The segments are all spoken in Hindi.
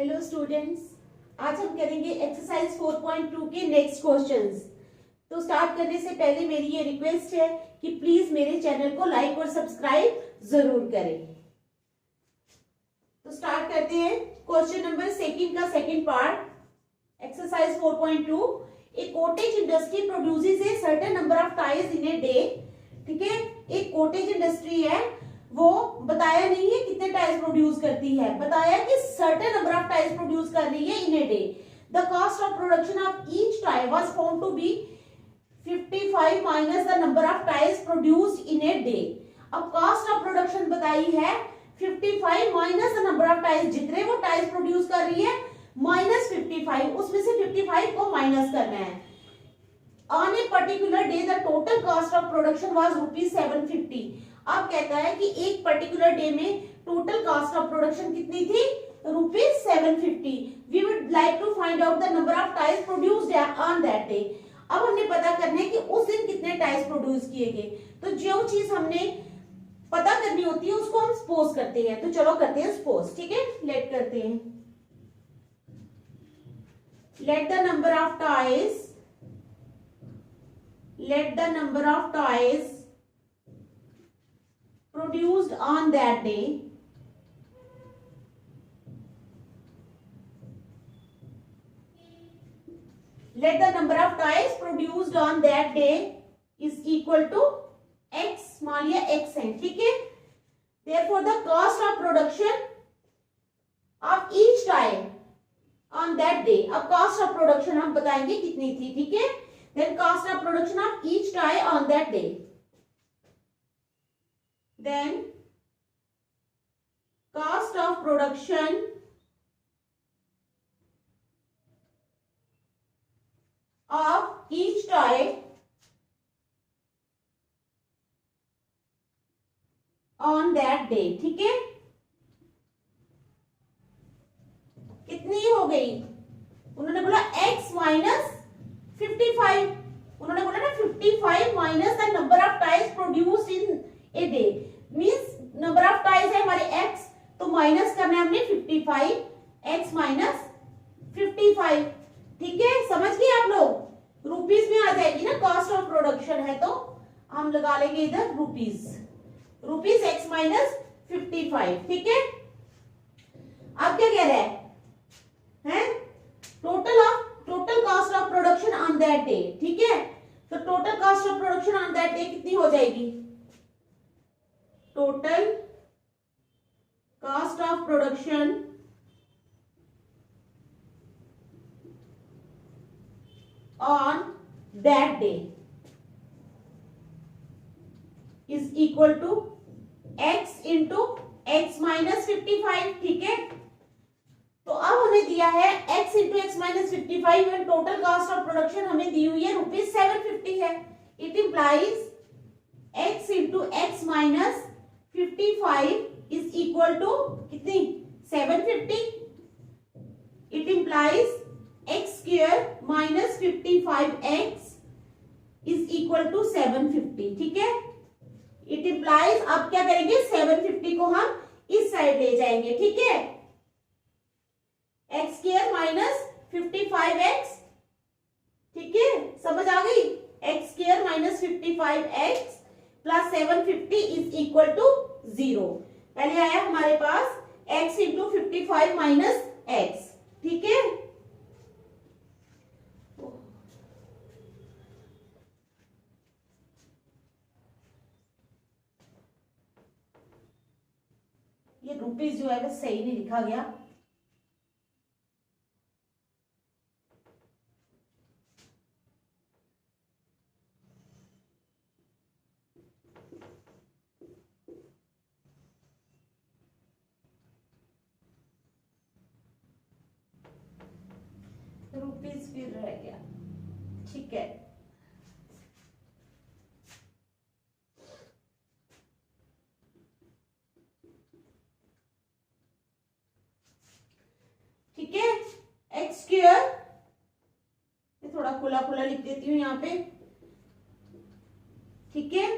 हेलो स्टूडेंट्स, आज हम करेंगे एक्सरसाइज 4.2 के नेक्स्ट क्वेश्चंस। तो स्टार्ट करने से पहले मेरी ये रिक्वेस्ट है कि प्लीज मेरे चैनल को लाइक और सब्सक्राइब जरूर करें। तो स्टार्ट करते हैं क्वेश्चन नंबर सेकंड का second part, exercise 4.2। A cottage industry produces a certain number of tiles in a day. ठीक है, एक कॉटेज इंडस्ट्री है, वो बताया नहीं है कितने टाइल्स प्रोड्यूस करती है, बताया कि certain number of tiles produce कर रही है in a day. The cost of production of each tile was found to be 55 minus the number of tiles produced in a day. अब कॉस्ट ऑफ प्रोडक्शन बताई है 55 minus the number of tiles, जितने वो टाइल्स प्रोड्यूस कर रही है माइनस 55, उसमें से 55 को माइनस करना है। On a particular day the total cost of production was ₹750। अब कहता है कि एक पर्टिकुलर डे में टोटल कॉस्ट ऑफ प्रोडक्शन कितनी थी? ₹750। We would like to find out the number of tiles produced on that day. अब हमने पता करना है कि उस दिन कितने टाइल्स प्रोड्यूस किए गए। तो जो चीज हमने पता करनी होती है उसको हम सपोज करते हैं। तो चलो करते हैं सपोज। ठीक है, लेट करते हैं। Let the number of tiles produced on that day let the number of tiles produced on that day is equal to x, मान लिया x है। ठीक है, therefore the cost of production of each tile on that day, अब cost of production हम बताएंगे कितनी थी। ठीक है, then cost of production of each tile on that day, then cost of production of each tile on that day। ठीक है, कितनी हो गई? उन्होंने बोला x माइनस 55, उन्होंने बोला ना 55 minus the number of tiles produced in a day, means number of tiles है हमारे x, तो माइनस करना है हमने 55, x माइनस 55। ठीक है, समझ गए आप लोग? रुपीस में आ जाएगी ना, कॉस्ट ऑफ प्रोडक्शन है तो हम लगा लेंगे इधर रुपीस x माइनस 55। ठीक है, अब क्या कह रहा है? Total cost of production on that day. ठीक है, तो total cost of production on that day कितनी हो जाएगी? Total cost of production on that day is equal to x into x minus 55। ठीक है, तो अब हमें दिया है x into x minus 55 and total cost of production हमें दी हुई है ₹750 है। It implies x into x minus 55 is equal to कितनी? 750। It implies x square minus 55x is equal to 750। ठीक है, इट इंप्लाइज, अब क्या करेंगे? 750 को हम इस साइड ले जाएंगे। ठीक है, x स्क्वायर माइनस 55x। ठीक है, समझ आ गई? x square minus 55x plus 750 is equal to 0। पहले आया हमारे पास x इंटू 55 माइनस x। ठीक है, ये रुपीस जो है वो सही नहीं लिखा गया। रुपीस फिर रह गया। ठीक है, ठीक है, एक्स स्क्वायर, थोड़ा खुला खुला लिख देती हूं यहां पे। ठीक है,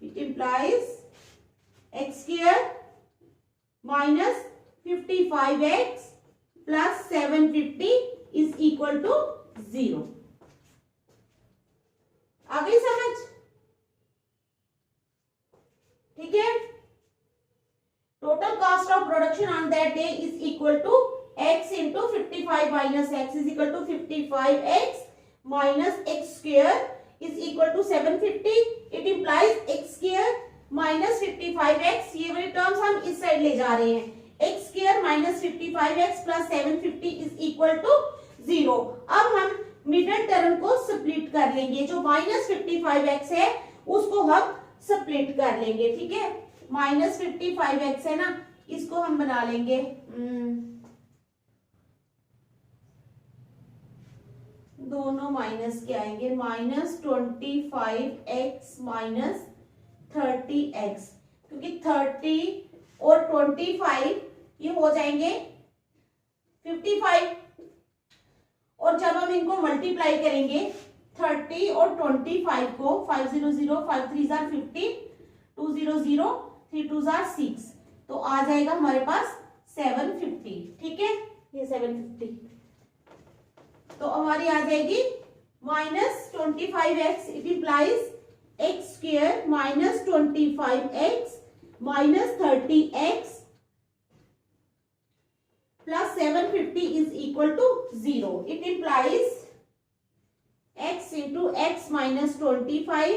it implies x square minus 55x plus 750 is equal to 0। आ गई समझ? ठीक है। Total cost of production on that day is equal to x into 55 minus x is equal to 55x minus x square is equal to 750। It implies x square minus 55x, ये वाली टर्म्स हम इस साइड ले जा रहे हैं, x square minus 55x plus 750 is equal to 0। अब हम मिडिल टर्म को स्प्लिट कर लेंगे, जो माइनस 55x है उसको हम स्प्लिट कर लेंगे। ठीक है, माइनस 55x है ना, इसको हम बना लेंगे दोनों माइनस के आएंगे, माइनस 25x माइनस 30x, क्योंकि 30 और 25 ये हो जाएंगे 55, और जब हम इनको मल्टीप्लाई करेंगे 30 और 25 को, 500 5 3 50, 200 3 2 6, तो आ जाएगा हमारे पास 750। ठीक है, ये 750, तो हमारी आ जाएगी minus 25x, it implies x square minus 25x minus 30x plus 750 is equal to 0. It implies x into x minus 25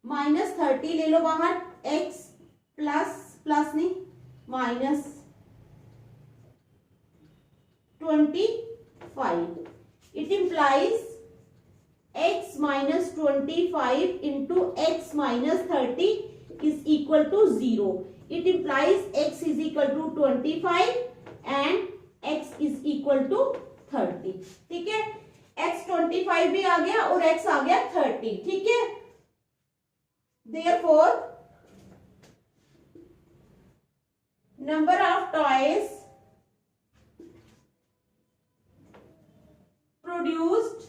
minus 30 ले लो बाहर, x प्लस नहीं minus 25. It implies x minus 25 into x minus 30 is equal to 0. It implies x is equal to 25 and x is equal to 30. ठीक है, x 25 भी आ गया और x आ गया 30. ठीक है, therefore number of toys produced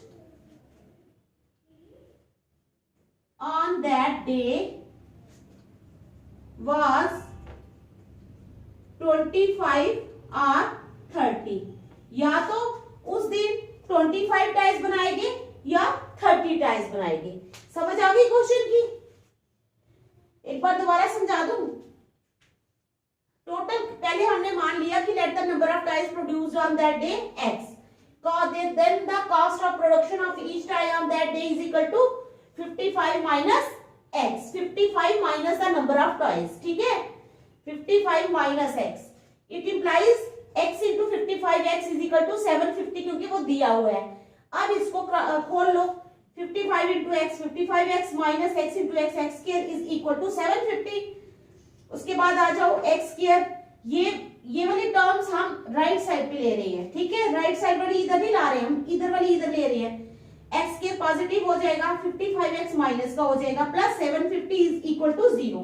on that day was 25 or 30. या तो उस दिन 25 टाइज बनाएंगे या 30 टाइज बनाएंगे। समझ आ गई क्वेश्चन की? एक बार दोबारा समझा दूं। टोटल पहले हमने मान लिया कि let the number of ties produced on that day x, then the cost of production of each tie on that day is equal to 55 minus x, 55 minus the number of toys. ठीक है, 55 minus x, it implies x into 55x is equal to 750, क्योंकि वो दिया हुआ है। अब इसको खोल लो, 55 into x, 55x minus x into x, x square is equal to 750। उसके बाद आ जाओ x square, ये वाली टर्म्स हम राइट साइड पे ले रहे हैं। ठीक है, राइट साइड वाली इधर नहीं ला रहे, हम इधर वाली इधर ले रहे हैं। x के पॉजिटिव हो जाएगा, 55x माइनस का हो जाएगा, प्लस 750 इज इक्वल टू 0।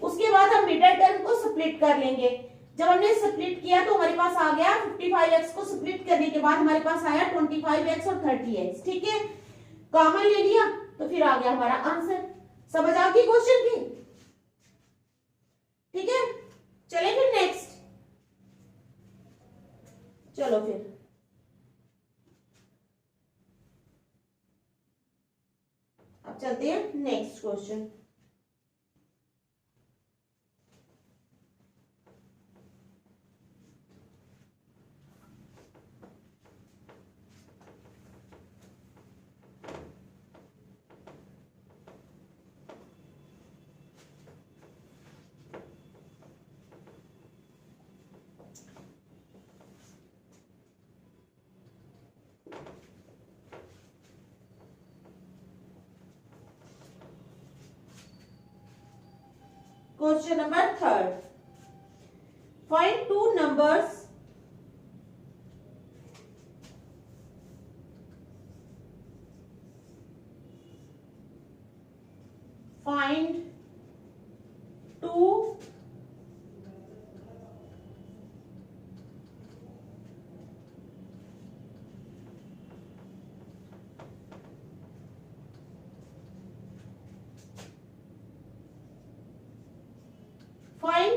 उसके बाद हम मिडिल टर्म को स्प्लिट कर लेंगे। जब हमने स्प्लिट किया तो हमारे पास आ गया 55x को स्प्लिट करने के बाद हमारे पास आया 25x और 30x। ठीक है, कॉमन ले लिया तो फिर आ गया हमारा आंसर। समझ आ गई क्वेश्चन की? ठीक है, चले फिर नेक्स्ट। चलो फिर अब चलते हैं next question. Question number 3rd. Find two numbers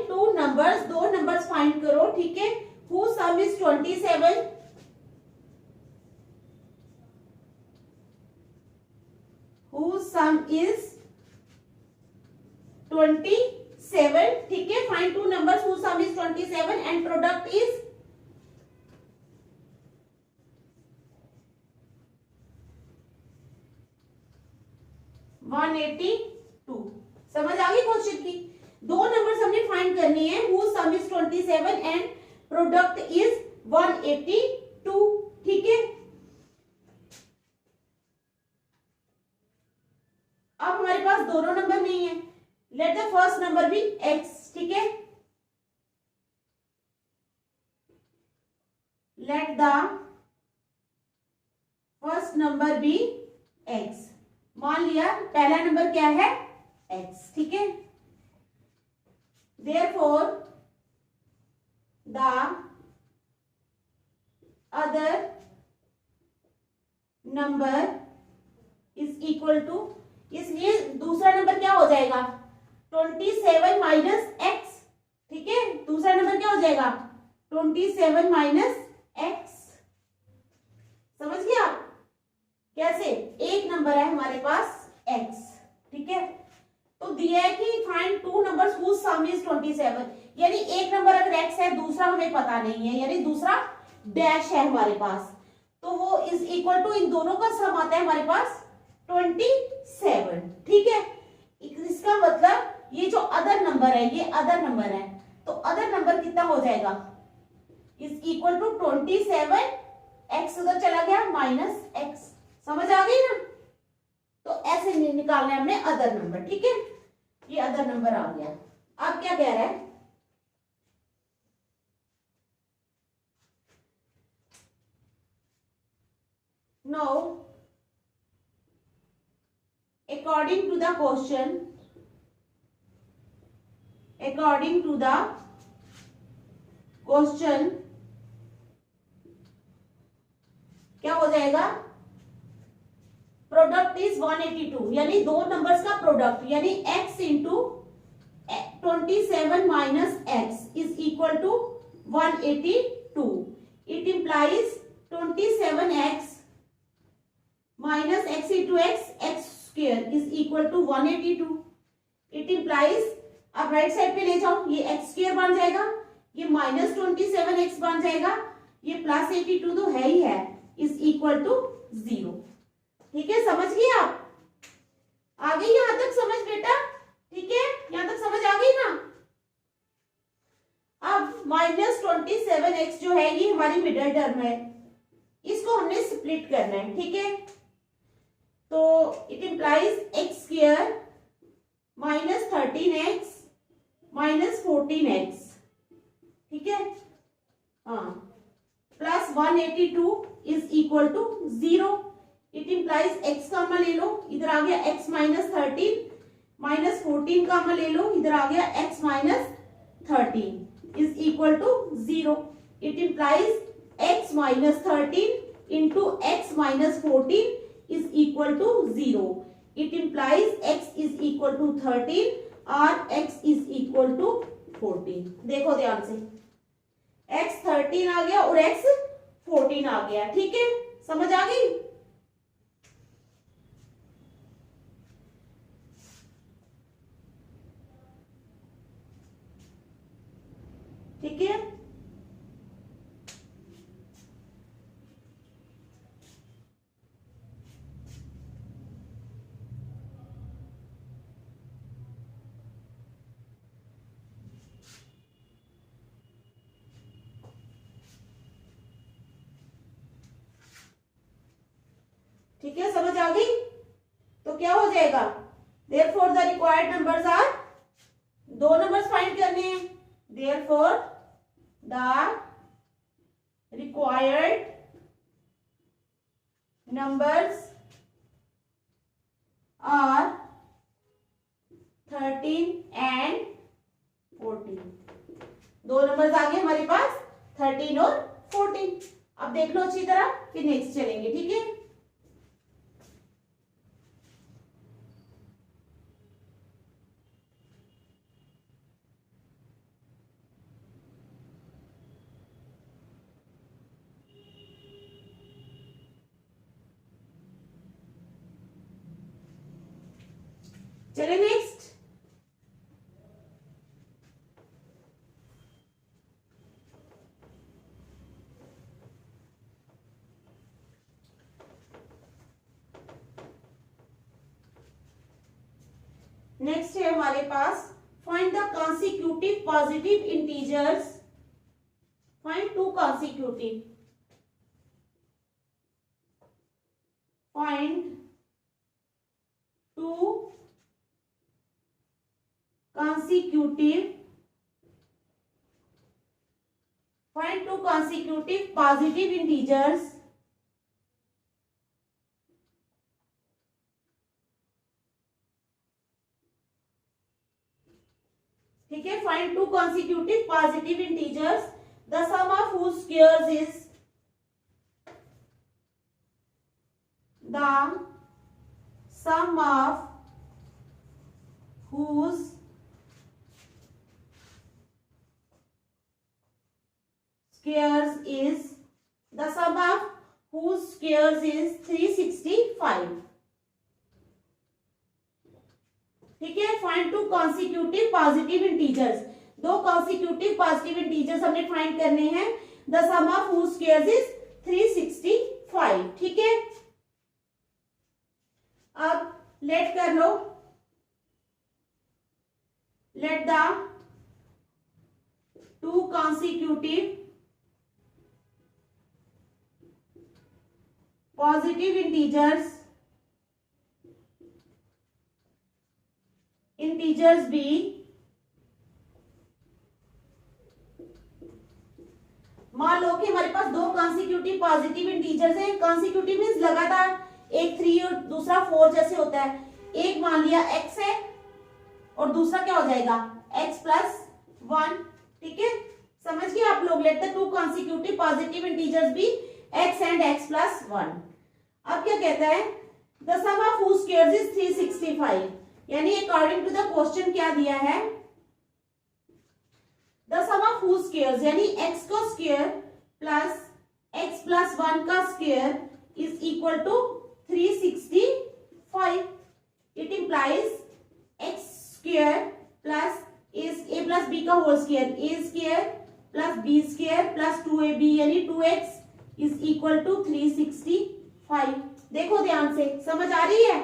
two numbers, दो नंबर्स फाइंड करो, ठीक है, who some is 27, who some is 27, ठीक है, find two numbers who some is 27 and product is 182। समझ आ गई क्वेश्चन की? दो नंबर्स हमने फाइंड करनी है, who some is 27 and product is 182, ठीक है। अब हमारे पास दोनों नंबर नहीं है, let the first number be x, ठीक है, let the first number be x। मान लिया पहला नंबर क्या है x, ठीक है, therefore the other number is equal to, इसलिए दूसरा नंबर क्या हो जाएगा 27 माइनस x, ठीक है, दूसरा नंबर क्या हो जाएगा 27 माइनस x। समझ गए आप? कैसे? एक नंबर है हमारे पास x, ठीक है, तो दिया है कि find two numbers who some is 27, यानी एक नंबर अगर x है, दूसरा हमें पता नहीं है, यानी दूसरा डैश है हमारे पास, तो वो इज इक्वल टू इन दोनों का सम आता है हमारे पास 27, ठीक है। इसका मतलब ये जो अदर नंबर है, ये अदर नंबर है, तो अदर नंबर कितना हो जाएगा इज इक्वल टू 27, x उधर चला गया माइनस x। समझ आ गई ना? तो ऐसे निकालना है हमने अदर नंबर, ठीक है, ये अदर नंबर आ गया। अब क्या कह रहा है, now according to the question, according to the question क्या हो जाएगा प्रोडक्ट इज 182, यानी दो नंबर्स का प्रोडक्ट, यानी x into 27 minus x is equal to 182। It implies 27x minus x into x square is equal to 182। It implies, अब राइट साइड पे ले जाओ, ये x स्क्वायर बन जाएगा, ये माइनस 27x बन जाएगा, ये प्लस 82 तो है ही है, इज इक्वल टू 0, ठीक है। समझ गए आप? आ गई यहां तक समझ बेटा? ठीक है, यहां तक समझ आ गई ना? अब माइनस 27x जो है ये हमारी मिडिल टर्म है, इसको हमने स्प्लिट करना है, ठीक है, तो it implies x square minus 13x minus 14x, ठीक है, हाँ, plus 182 is equal to 0। It implies x का मान ले लो, इधर आ गया x माइनस 13 माइनस 14 का मान ले लो, इधर आ गया x minus 13 is equal to 0। It implies x minus 13 into x minus 14 is equal to 0। It implies x is equal to 13 और x इज इक्वल टू 14। देखो ध्यान से, x 13 आ गया और x 14 आ गया, ठीक है, समझ आ गई? ठीक है, ठीक है, समझ आ गई? तो क्या हो जाएगा, therefore the required numbers are, दो नंबर्स फाइंड करने हैं, therefore the required numbers are 13 and 14। दो नंबर्स आ गए हमारे पास 13 और 14। अब देख लो अच्छी तरह, फिर नेक्स्ट चलेंगे, ठीक है। चले नेक्स्ट। नेक्स्ट है हमारे पास find the consecutive positive integers, find two consecutive, find two consecutive, find two consecutive positive integers ठीक है, find two consecutive positive integers the sum of whose squares is the sum of whose squares is the sum of whose squares is 365। ठीक है, find two consecutive positive integers, दो कॉन्सिक्यूटिव पॉजिटिव इंटीजर्स हमने फाइंड करने हैं, the sum of whose squares is 365। ठीक है, अब लेट कर लो, let the two consecutive positive integers be मान लो कि हमारे पास दो कॉन्सिक्यूटिव पॉजिटिव इंटीजर्स हैं। कॉन्सिक्यूटिव मींस लगातार, एक 3 और दूसरा 4 जैसे होता है। एक मान लिया x है और दूसरा क्या हो जाएगा x प्लस 1। ठीक है, समझ गए आप लोग। Let the two consecutive positive integers be x and x plus 1। अब क्या कहता है, the sum of whose squares is 365, यानी अकॉर्डिंग टू द क्वेश्चन क्या दिया है, the sum of whose squares यानी x का स्क्वायर प्लस x प्लस 1 का square is equal to 365। It implies x square plus a plus b का whole square, a square plus b square plus 2ab यानी 2x इज इक्वल टू 365। देखो ध्यान से, समझ आ रही है।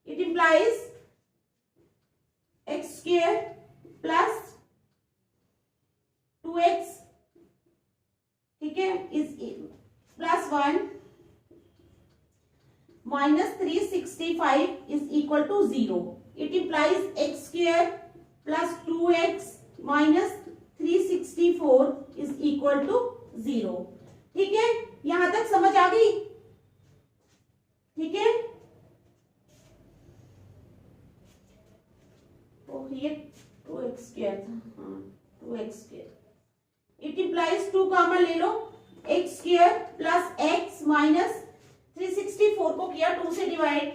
It implies x square plus 2x, ठीक है, is plus 1 minus 365 is equal to 0। It implies x square plus 2x minus 364 is equal to 0। ठीक है, यहां तक समझ आ गई। ठीक है, तो ये 2x स्क्वायर था, हाँ 2x square. It implies 2 common ले लो, x square plus x minus 364 को किया 2 से डिवाइड,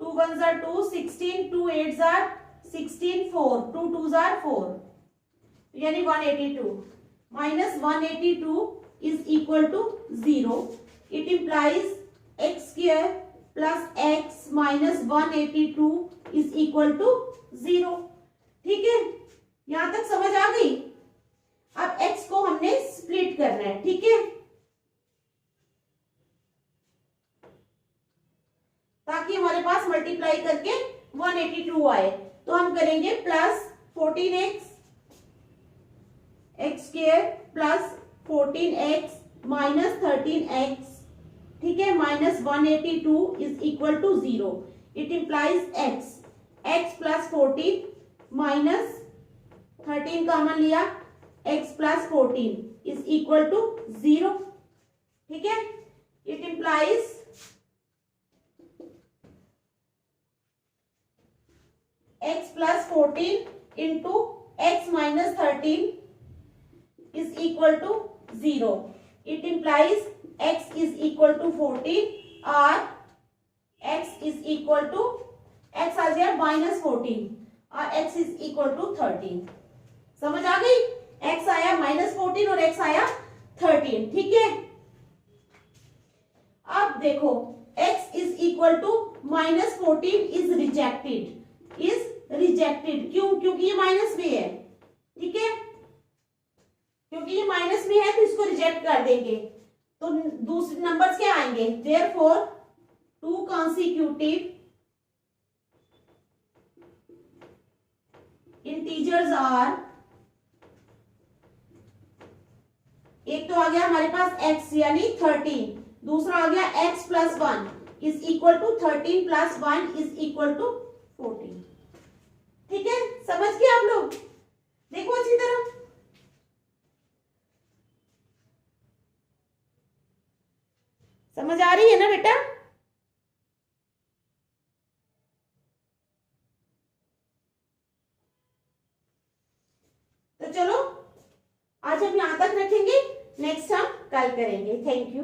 2 1 जार 2, 16, 2 8 जार 16, 4, 2 2 जार 4 यानी 182 minus 182 is equal to 0। It implies x square plus x minus 182 is equal to 0। ठीक है, यहां तक समझ आ गई। अब x को हमने स्प्लिट करना है। ठीक है, ताकि हमारे पास मल्टीप्लाई करके 182 आए, तो हम करेंगे plus 14x x square plus 14x minus 13x, ठीक है, minus 182 is equal to 0। It implies x plus 14 minus 13 common लिया, x plus 14 is equal to 0। ठीक है, it implies x plus 14 into x minus 13 is equal to 0. It implies x is equal to 14 or x is equal to x आ जाए माइनस 14 और x is equal to 13। समझ आ गई, x आया माइनस 14 और x आया 13। ठीक है, अब देखो x is equal to -14 is rejected. क्यों? क्योंकि ये माइनस में है, ठीक है, क्योंकि ये माइनस में है तो इसको रिजेक्ट कर देंगे। तो दूसरे नंबर्स क्या आएंगे? देयरफॉर 2 consecutive इंटीजर्स आर, एक तो आ गया हमारे पास x यानी 13, दूसरा आ गया x plus 1 is equal to 13 plus 1 is equal to 14। ठीक है, समझ गए आप लोग? देखो अच्छी तरह, समझ आ रही है ना बेटा? तो चलो आज हम यहां तक रखेंगे, नेक्स्ट हम कल करेंगे। Thank you.